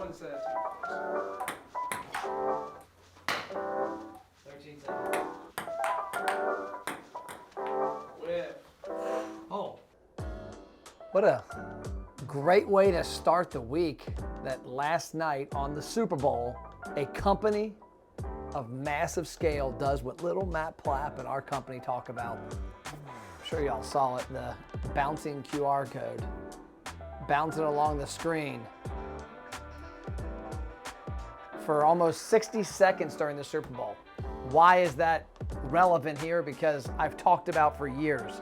1 says 13-7. Whip. Oh. What a great way to start the week that last night on the Super Bowl, a company of massive scale does what little Matt Plapp and our company talk about. I'm sure y'all saw it, the bouncing QR code, bouncing along the screen for almost 60 seconds during the Super Bowl. Why is that relevant here? Because I've talked about for years,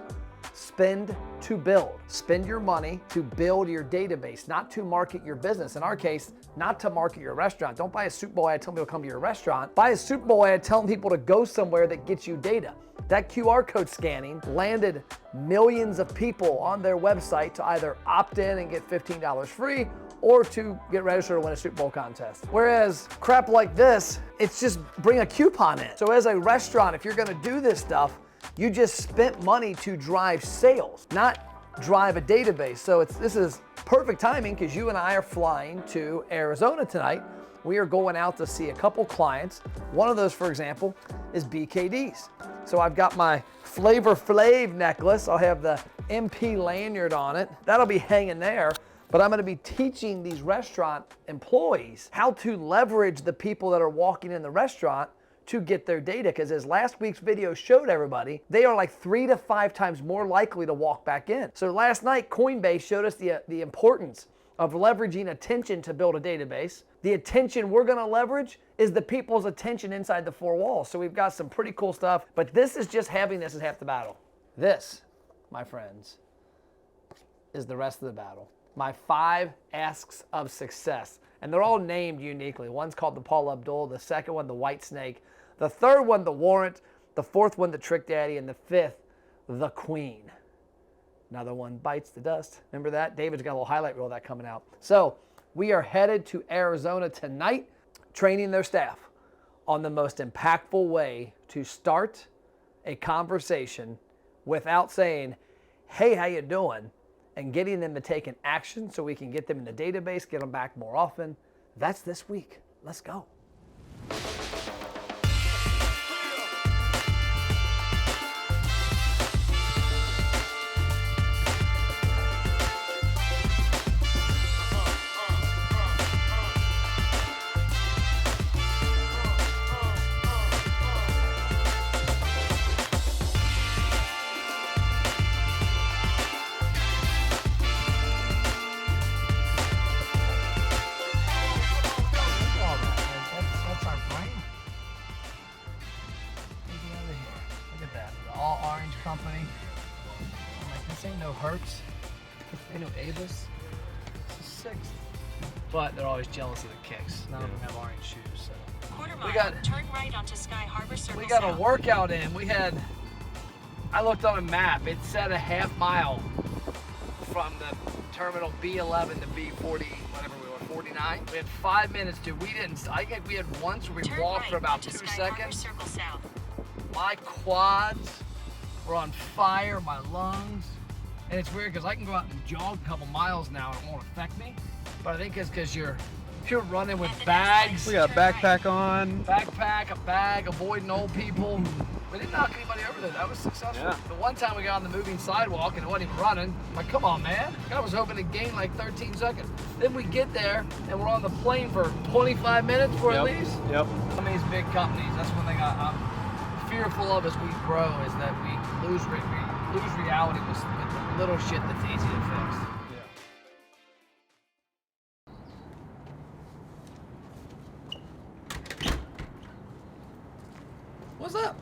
spend to build. Spend your money to build your database, not to market your business. In our case, not to market your restaurant. Don't buy a Super Bowl ad telling people to come to your restaurant. Buy a Super Bowl ad telling people to go somewhere that gets you data. That QR code scanning landed millions of people on their website to either opt in and get $15 free or to get registered to win a Super Bowl contest. Whereas crap like this, it's just bring a coupon in. So as a restaurant, if you're gonna do this stuff, you just spent money to drive sales, not drive a database. So this is perfect timing because you and I are flying to Arizona tonight. We are going out to see a couple clients. One of those, for example, is BKD's. So I've got my Flavor Flav necklace. I'll have the MP lanyard on it. That'll be hanging there. But I'm gonna be teaching these restaurant employees how to leverage the people that are walking in the restaurant to get their data, because as last week's video showed everybody, they are like 3 to 5 times more likely to walk back in. So last night, Coinbase showed us the importance of leveraging attention to build a database. The attention we're gonna leverage is the people's attention inside the 4 walls. So we've got some pretty cool stuff, but this is just having this is half the battle. This, my friends, is the rest of the battle. My 5 asks of success. And they're all named uniquely. One's called the Paul Abdul, the second one, the White Snake, the third one, the Warrant, the fourth one, the Trick Daddy, and the fifth, the Queen. Another one bites the dust. Remember that? David's got a little highlight reel of that coming out. So we are headed to Arizona tonight, training their staff on the most impactful way to start a conversation without saying, hey, how you doing? And getting them to take an action so we can get them in the database, get them back more often. That's this week. Let's go. Company. I'm like, this ain't no Hertz, ain't no Avis. This is 6th. But they're always jealous of the kicks. None of them have orange shoes. So. Quarter mile, turn right onto Sky Harbor Circle. We got South. a workout in. I looked on a map. It said a half mile from the terminal B11 to B40, whatever we were, 49. We had 5 minutes, dude. I think we had once where we turn walked right for about onto 2 Sky Harbor seconds. Circle South. My quads were on fire, my lungs. And it's weird because I can go out and jog a couple miles now and it won't affect me. But I think it's because you're running with bags. We got a backpack on. Backpack, a bag, avoiding old people. We didn't knock anybody over there. That was successful. Yeah. The one time we got on the moving sidewalk and it wasn't even running, I'm like, come on, man. I was hoping to gain like 13 seconds. Then we get there and we're on the plane for 25 minutes for at least. Yep. Some of these big companies, that's one thing I'm fearful of as we grow, is that we lose reality with the little shit that's easy to fix. What's up?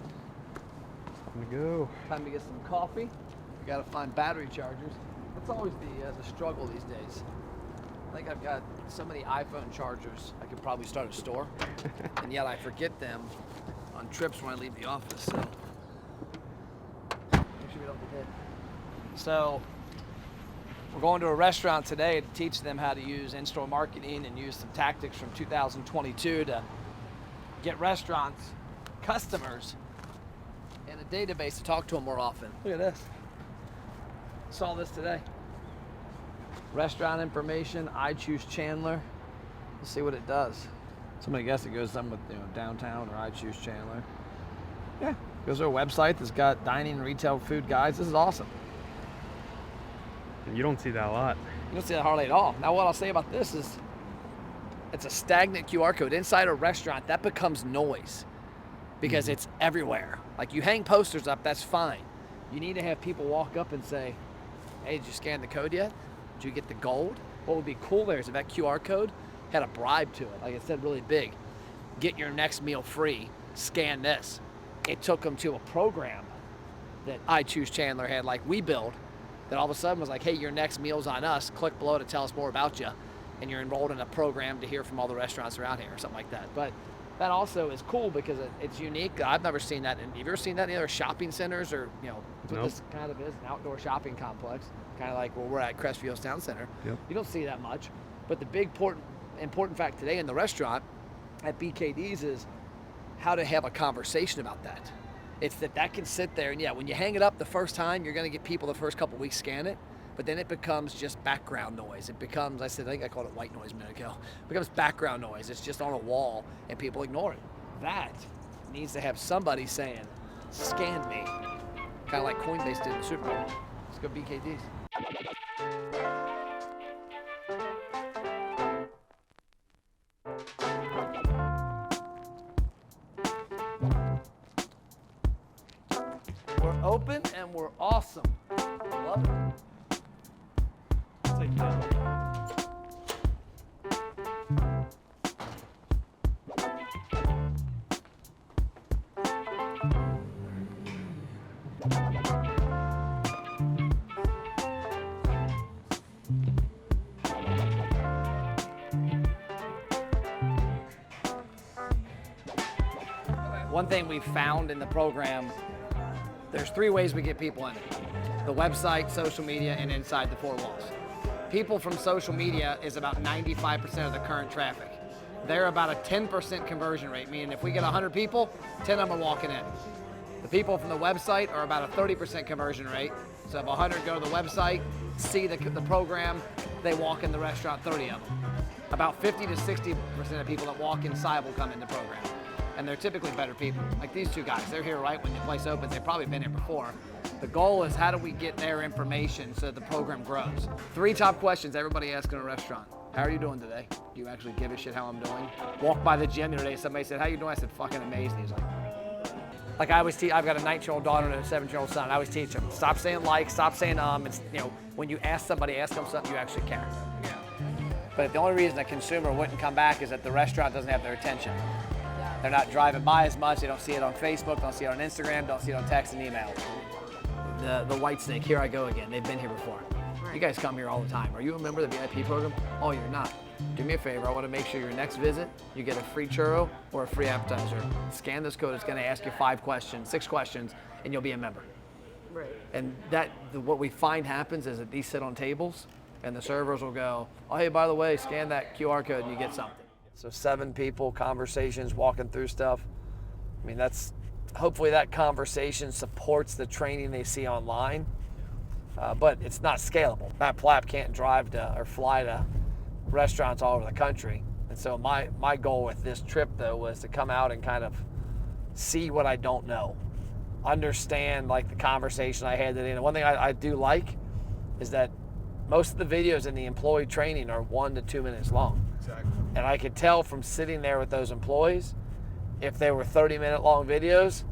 Time to go. Time to get some coffee. We gotta find battery chargers. That's always the struggle these days. I think I've got so many iPhone chargers, I could probably start a store, and yet I forget them on trips when I leave the office, so make sure we don't get hit. So we're going to a restaurant today to teach them how to use in-store marketing and use some tactics from 2022 to get restaurants, customers, in a database to talk to them more often. Look at this. Saw this today. Restaurant information, I choose Chandler. Let's see what it does. Somebody guess it goes something with downtown or I choose Chandler. Yeah, goes to a website that's got dining and retail food guides. This is awesome. You don't see that a lot. You don't see that hardly at all. Now what I'll say about this is it's a stagnant QR code. Inside a restaurant, that becomes noise because it's everywhere. Like you hang posters up, that's fine. You need to have people walk up and say, hey, did you scan the code yet? Did you get the gold? What would be cool there is if that QR code had a bribe to it. Like it said really big, get your next meal free, scan this. It took them to a program that I Choose Chandler had, like we build, that all of a sudden was like, hey, your next meal's on us. Click below to tell us more about you. And you're enrolled in a program to hear from all the restaurants around here or something like that. But that also is cool because it's unique. I've never seen that. Have you ever seen that in other shopping centers or, that's what Nope. this kind of is, an outdoor shopping complex, kind of like where we're at Crestview Town Center. Yep. You don't see that much. But the big important fact today in the restaurant at BKD's is how to have a conversation about that. It's that can sit there, and yeah, when you hang it up the first time, you're going to get people the first couple weeks scan it, but then it becomes just background noise. It becomes, I think I called it white noise a minute ago. It becomes background noise. It's just on a wall, and people ignore it. That needs to have somebody saying, scan me, kind of like Coinbase did in the Super Bowl. Let's go BKD's. We're open and we're awesome. Love it. Take that. One thing we found in the program, there's 3 ways we get people in it. The website, social media, and inside the 4 walls. People from social media is about 95% of the current traffic. They're about a 10% conversion rate, meaning if we get 100 people, 10 of them are walking in. The people from the website are about a 30% conversion rate. So if 100 go to the website, see the program, they walk in the restaurant, 30 of them. About 50 to 60% of people that walk inside will come in the program. And they're typically better people. Like these 2 guys, they're here right when the place opens. They've probably been here before. The goal is how do we get their information so the program grows? 3 top questions everybody asks in a restaurant. How are you doing today? Do you actually give a shit how I'm doing? Walked by the gym the other day, somebody said, how you doing? I said, fucking amazing. He's like I always teach, I've got a 9-year-old daughter and a 7-year-old son. I always teach them, stop saying like, stop saying It's, when you ask somebody, ask them something you actually care. But the only reason a consumer wouldn't come back is that the restaurant doesn't have their attention. They're not driving by as much. They don't see it on Facebook, don't see it on Instagram, don't see it on text and email. The White Snake, here I go again. They've been here before. You guys come here all the time. Are you a member of the VIP program? Oh, you're not. Do me a favor. I want to make sure your next visit, you get a free churro or a free appetizer. Scan this code. It's going to ask you 5 questions, 6 questions, and you'll be a member. Right. And what we find happens is that these sit on tables, and the servers will go, oh, hey, by the way, scan that QR code and you get something. So 7 people, conversations, walking through stuff. I mean, hopefully that conversation supports the training they see online, but it's not scalable. Matt Plapp can't drive to or fly to restaurants all over the country. And so my goal with this trip though was to come out and kind of see what I don't know, understand like the conversation I had today. And one thing I do like is that most of the videos in the employee training are 1 to 2 minutes long. Exactly. And I could tell from sitting there with those employees, if they were 30-minute long videos,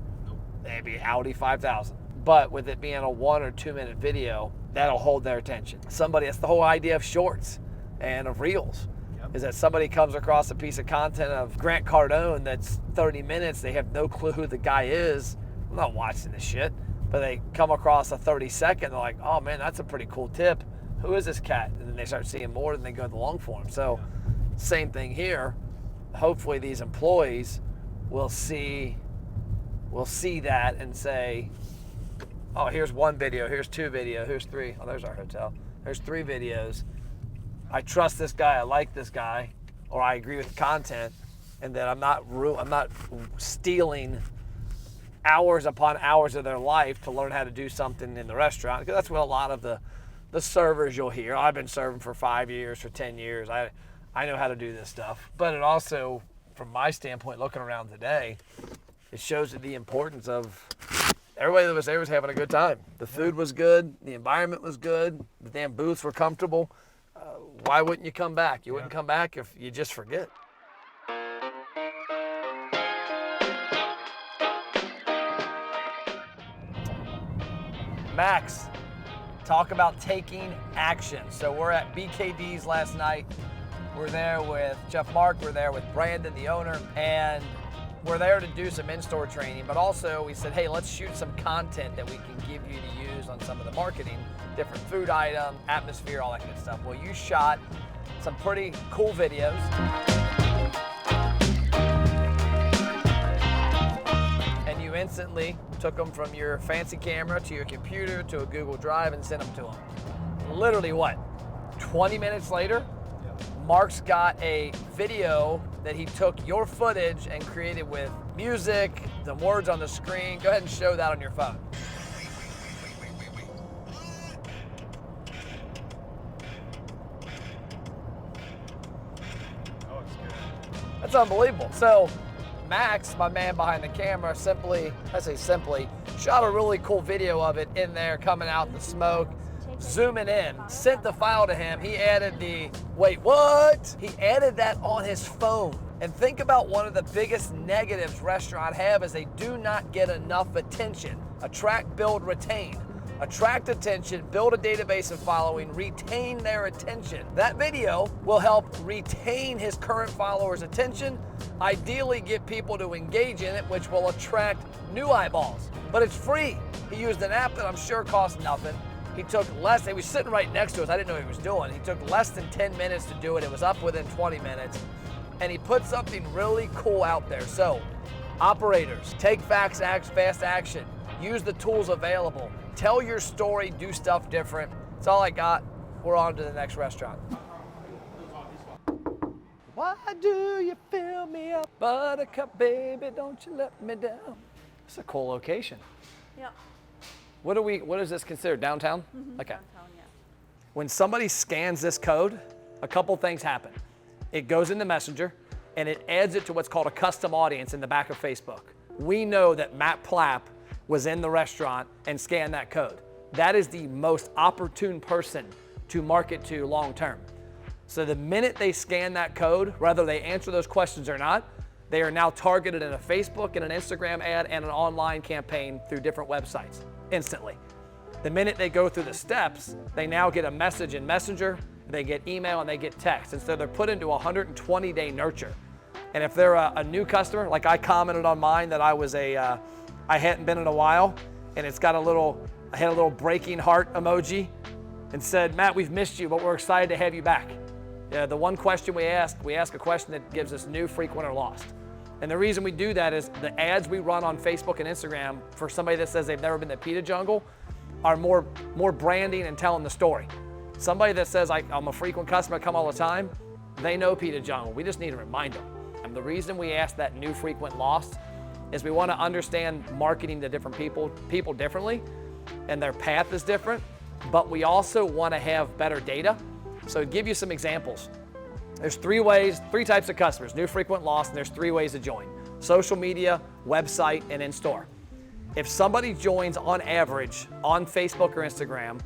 they'd be Audi 5000. But with it being a 1 or 2 minute video, that'll hold their attention. That's the whole idea of shorts and of reels, is that somebody comes across a piece of content of Grant Cardone that's 30 minutes, they have no clue who the guy is. I'm not watching this shit, but they come across a 30-second, they're like, oh man, that's a pretty cool tip. Who is this cat? And then they start seeing more and they go to the long form. So same thing here. Hopefully these employees will see that and say, oh, here's 1 video, here's 2 videos, here's 3. Oh, there's our hotel. There's 3 videos. I trust this guy, I like this guy, or I agree with the content, and that I'm not stealing hours upon hours of their life to learn how to do something in the restaurant, because that's what a lot of the servers you'll hear. I've been serving for 5 years, for 10 years. I know how to do this stuff. But it also, from my standpoint, looking around today, it shows the importance of everybody that was there was having a good time. The food was good, the environment was good, the damn booths were comfortable. Why wouldn't you come back? You wouldn't come back if you just forget. Max, talk about taking action. So we're at BKD's last night. We're there with Jeff Mark, we're there with Brandon, the owner, and we're there to do some in-store training, but also we said, hey, let's shoot some content that we can give you to use on some of the marketing, different food items, atmosphere, all that good stuff. Well, you shot some pretty cool videos. And you instantly took them from your fancy camera to your computer to a Google Drive and sent them to them. Literally what, 20 minutes later, Mark's got a video that he took your footage and created with music, the words on the screen. Go ahead and show that on your phone. That's unbelievable. So Max, my man behind the camera, simply shot a really cool video of it in there, coming out the smoke, zooming in, sent the file to him. He added wait, what? He added that on his phone. And think about one of the biggest negatives restaurants have is they do not get enough attention. Attract, build, retain. Attract attention, build a database of following, retain their attention. That video will help retain his current followers' attention, ideally get people to engage in it, which will attract new eyeballs. But it's free. He used an app that I'm sure costs nothing. He took he was sitting right next to us. I didn't know what he was doing. He took less than 10 minutes to do it. It was up within 20 minutes. And he put something really cool out there. So, operators, take fast action. Use the tools available. Tell your story, do stuff different. That's all I got. We're on to the next restaurant. Why do you fill me up, buttercup, baby, don't you let me down? It's a cool location. Yeah. What is this considered, downtown? Mm-hmm. Okay. Downtown, yeah. When somebody scans this code, a couple things happen. It goes into Messenger, and it adds it to what's called a custom audience in the back of Facebook. We know that Matt Plapp was in the restaurant and scanned that code. That is the most opportune person to market to long term. So the minute they scan that code, whether they answer those questions or not, they are now targeted in a Facebook and an Instagram ad and an online campaign through different websites instantly. The minute they go through the steps, they now get a message in Messenger, they get email, and they get text. And so they're put into a 120-day nurture. And if they're a new customer, like I commented on mine that I hadn't been in a while, and it's got I had a little breaking heart emoji and said, Matt, we've missed you, but we're excited to have you back. Yeah, the one question we ask a question that gives us new, frequent, or lost. And the reason we do that is the ads we run on Facebook and Instagram for somebody that says they've never been to Pita Jungle are more branding and telling the story. Somebody that says I'm a frequent customer, I come all the time, they know Pita Jungle. We just need to remind them. And the reason we ask that new, frequent, lost is we want to understand marketing to different people differently, and their path is different, but we also want to have better data. So to give you some examples, there's three types of customers, new, frequent, lost, and there's 3 ways to join: social media, website, and in-store. If somebody joins on average on Facebook or Instagram,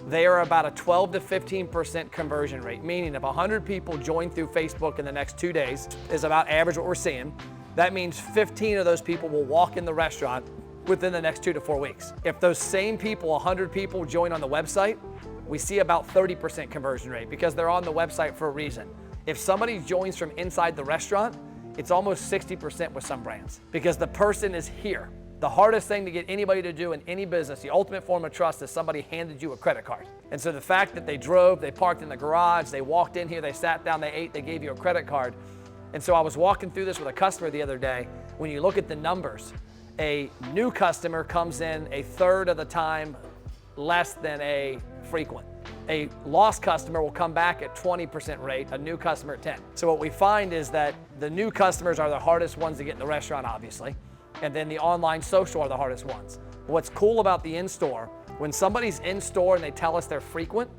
they are about a 12 to 15% conversion rate, meaning if 100 people join through Facebook in the next 2 days, is about average what we're seeing. That means 15 of those people will walk in the restaurant within the next 2 to 4 weeks. If those same people, 100 people, join on the website, we see about 30% conversion rate because they're on the website for a reason. If somebody joins from inside the restaurant, it's almost 60% with some brands because the person is here. The hardest thing to get anybody to do in any business, the ultimate form of trust, is somebody handed you a credit card. And so the fact that they drove, they parked in the garage, they walked in here, they sat down, they ate, they gave you a credit card. And so I was walking through this with a customer the other day. When you look at the numbers, a new customer comes in a third of the time less than a frequent. A lost customer will come back at 20% rate, a new customer at 10. So what we find is that the new customers are the hardest ones to get in the restaurant, obviously, and then the online social are the hardest ones. What's cool about the in-store, when somebody's in-store and they tell us they're frequent,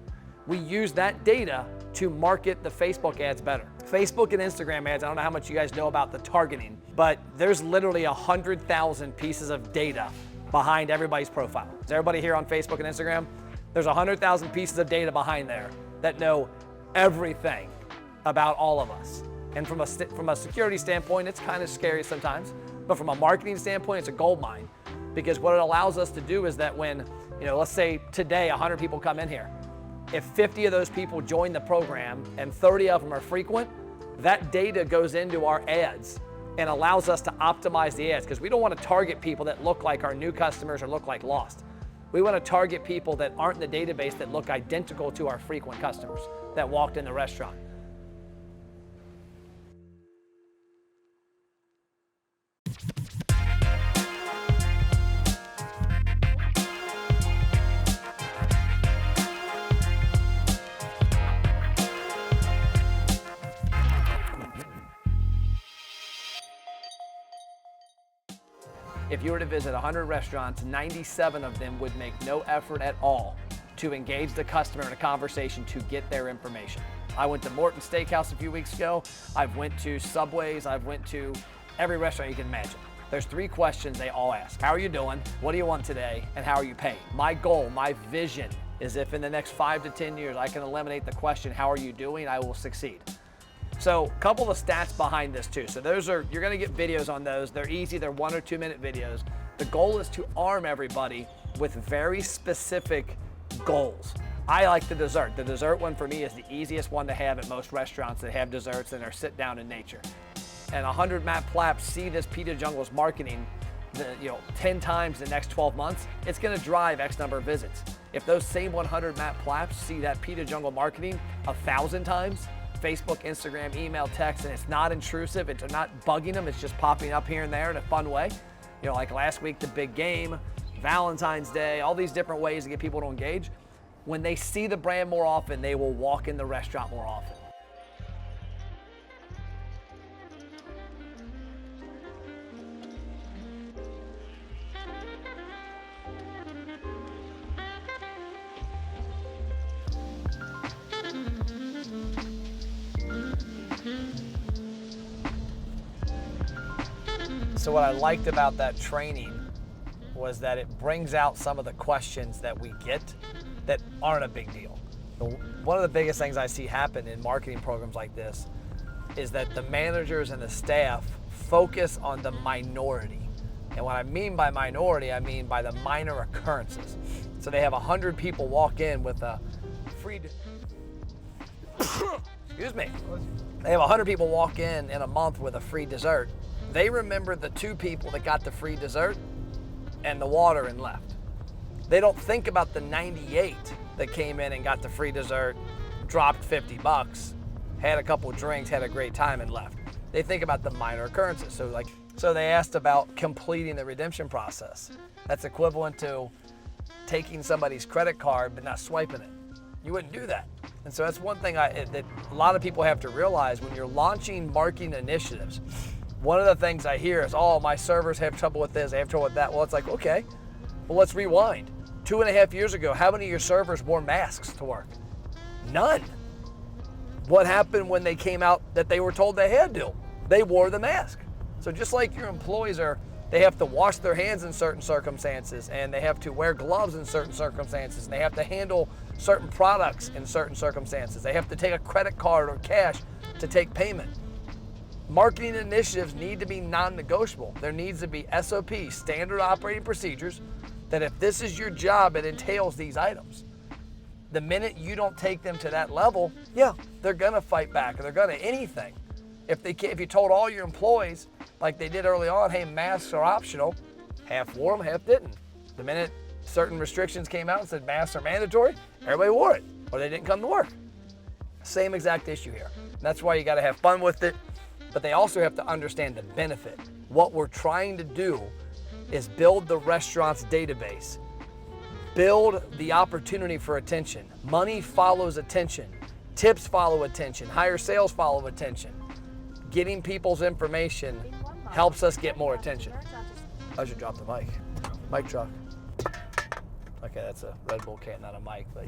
we use that data to market the Facebook ads better. Facebook and Instagram ads, I don't know how much you guys know about the targeting, but there's literally 100,000 pieces of data behind everybody's profile. Is everybody here on Facebook and Instagram? There's 100,000 pieces of data behind there that know everything about all of us. And from a security standpoint, it's kind of scary sometimes, but from a marketing standpoint, it's a gold mine, because what it allows us to do is that when, let's say today 100 people come in here, if 50 of those people join the program and 30 of them are frequent, that data goes into our ads and allows us to optimize the ads, because we don't want to target people that look like our new customers or look like lost. We want to target people that aren't in the database that look identical to our frequent customers that walked in the restaurant. If you were to visit 100 restaurants, 97 of them would make no effort at all to engage the customer in a conversation to get their information. I went to Morton Steakhouse a few weeks ago. I've went to Subway's. I've went to every restaurant you can imagine. There's 3 questions they all ask. How are you doing? What do you want today? And how are you paying? My goal, my vision is if in the next 5 to 10 years I can eliminate the question, how are you doing? I will succeed. So a couple of stats behind this too. So you're gonna get videos on those. They're easy, they're 1 or 2 minute videos. The goal is to arm everybody with very specific goals. I like the dessert. The dessert one for me is the easiest one to have at most restaurants that have desserts and are sit down in nature. And 100 Matt Plaps see this Pita Jungle's marketing 10 times in the next 12 months, it's gonna drive X number of visits. If those same 100 Matt Plaps see that Pita Jungle marketing 1,000 times, Facebook, Instagram, email, text, and it's not intrusive, it's not bugging them, it's just popping up here and there in a fun way. Like last week, the big game, Valentine's Day, all these different ways to get people to engage. When they see the brand more often, they will walk in the restaurant more often. So what I liked about that training was that it brings out some of the questions that we get that aren't a big deal. One of the biggest things I see happen in marketing programs like this is that the managers and the staff focus on the minority. And what I mean by minority, I mean by the minor occurrences. So they have 100 people walk in with a free, excuse me. They have 100 people walk in a month with a free dessert. They remember the 2 people that got the free dessert and the water and left. They don't think about the 98 that came in and got the free dessert, dropped 50 bucks, had a couple drinks, had a great time and left. They think about the minor occurrences. So they asked about completing the redemption process. That's equivalent to taking somebody's credit card but not swiping it. You wouldn't do that. And so that's one thing that a lot of people have to realize when you're launching marketing initiatives. One of the things I hear is, oh, my servers have trouble with this, they have trouble with that. Well, it's like, okay, well, let's rewind. 2.5 years ago, how many of your servers wore masks to work? None. What happened when they came out that they were told they had to? They wore the mask. So just like your employees they have to wash their hands in certain circumstances, and they have to wear gloves in certain circumstances, and they have to handle certain products in certain circumstances. They have to take a credit card or cash to take payment. Marketing initiatives need to be non-negotiable. There needs to be SOP, standard operating procedures, that if this is your job, it entails these items. The minute you don't take them to that level, yeah, they're gonna fight back, or they're gonna anything. If you told all your employees, like they did early on, hey, masks are optional, half wore them, half didn't. The minute certain restrictions came out and said masks are mandatory, everybody wore it, or they didn't come to work. Same exact issue here. And that's why you gotta have fun with it, but they also have to understand the benefit. What we're trying to do is build the restaurant's database, build the opportunity for attention. Money follows attention. Tips follow attention. Higher sales follow attention. Getting people's information helps us get more attention. I should drop the mic. Mic drop. Okay, that's a Red Bull can, not a mic, but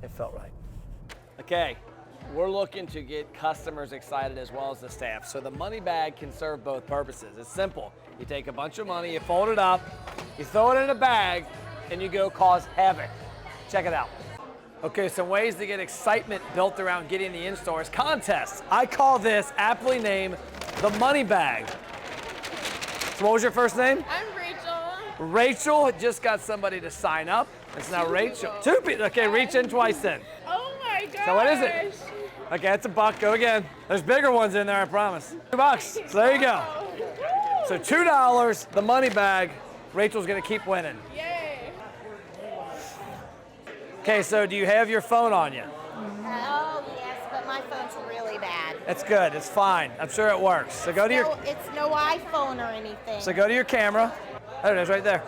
it felt right. Okay, We're looking to get customers excited as well as the staff. So the money bag can serve both purposes. It's simple. You take a bunch of money, you fold it up, you throw it in a bag, and you go cause havoc. Check it out. Okay, some ways to get excitement built around getting the in-stores contests. I call this aptly named the money bag. So what was your first name? I'm Rachel. Rachel just got somebody to sign up. It's now Rachel. Two people. Okay, reach in twice then. Oh my gosh. So what is it? Okay, that's $1. Go again. There's bigger ones in there, I promise. $2. So there you go. So $2, the money bag. Rachel's gonna keep winning. Yay. Okay, so do you have your phone on you? Oh, yes, but my phone's really bad. It's good, it's fine. I'm sure it works. So go to your, It's no iPhone or anything. so go to your camera. There it is, right there.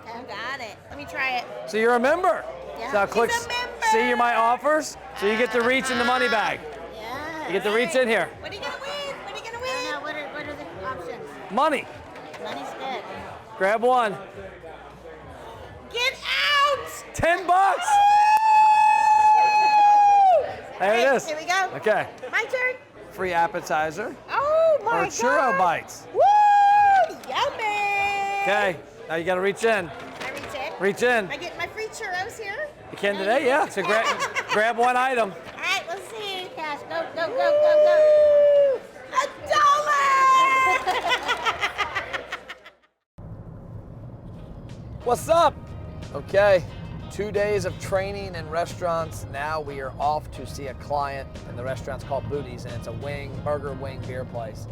I got it. Let me try it. So you're a member. Yeah. So now He's click a member. see my offers. So you get to reach in the money bag. Yeah. You get to reach in here. What are you gonna win? What are you gonna win? I don't know. What are the options? Money. Money's good. Grab one. Get out! $10. There it is. Here we go. Okay. My turn. Free appetizer Oh my or churro God. bites. Woo! Yummy. Okay. Now you got to reach in. I reach in. Reach in. I get my free churros here. You can today, yeah. So grab one item. All right, let's see. Cash, go, go, go, go, go. $1. What's up? Okay, 2 days of training in restaurants. Now we are off to see a client, and the restaurant's called Booties, and it's a burger wing beer place.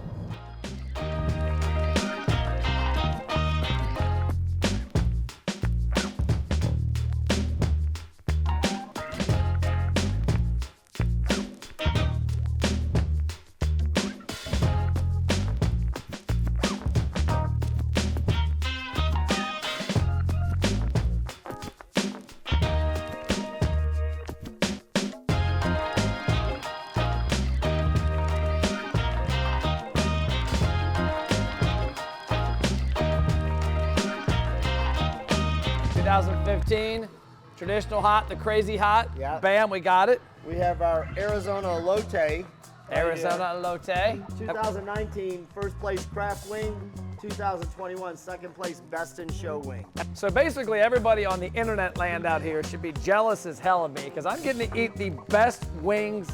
Traditional hot, the crazy hot. Yeah. Bam, we got it. We have our Arizona Elote. Arizona Elote. 2019 first place craft wing, 2021 second place best in show wing. So basically everybody on the internet land out here should be jealous as hell of me because I'm getting to eat the best wings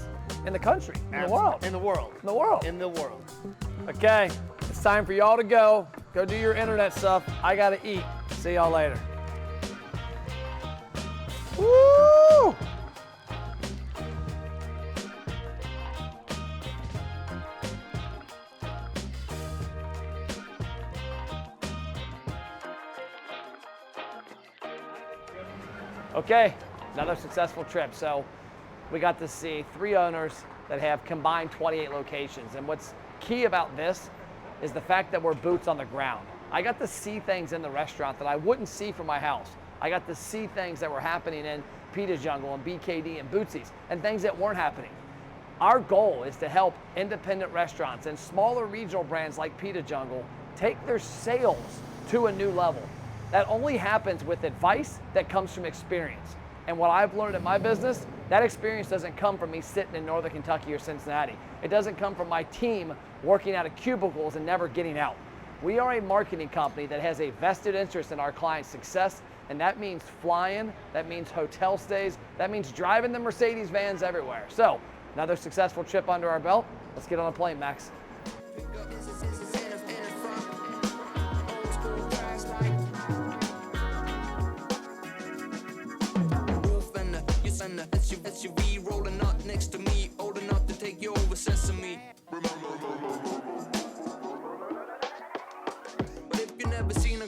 in the country, in the world. In the world. In the world. In the world. Okay, it's time for y'all to go. Go do your internet stuff. I gotta eat. See y'all later. Woo! Okay, another successful trip. So we got to see 3 owners that have combined 28 locations. And what's key about this is the fact that we're boots on the ground. I got to see things in the restaurant that I wouldn't see from my house. I got to see things that were happening in Pita Jungle and BKD and Bootsie's and things that weren't happening. Our goal is to help independent restaurants and smaller regional brands like Pita Jungle take their sales to a new level. That only happens with advice that comes from experience. And what I've learned in my business, that experience doesn't come from me sitting in Northern Kentucky or Cincinnati. It doesn't come from my team working out of cubicles and never getting out. We are a marketing company that has a vested interest in our clients' success, and that means flying, that means hotel stays, that means driving the Mercedes vans everywhere. So, another successful trip under our belt. Let's get on a plane, Max. SUV rolling up next to me, old enough to take you over Sesame. But if you never seen a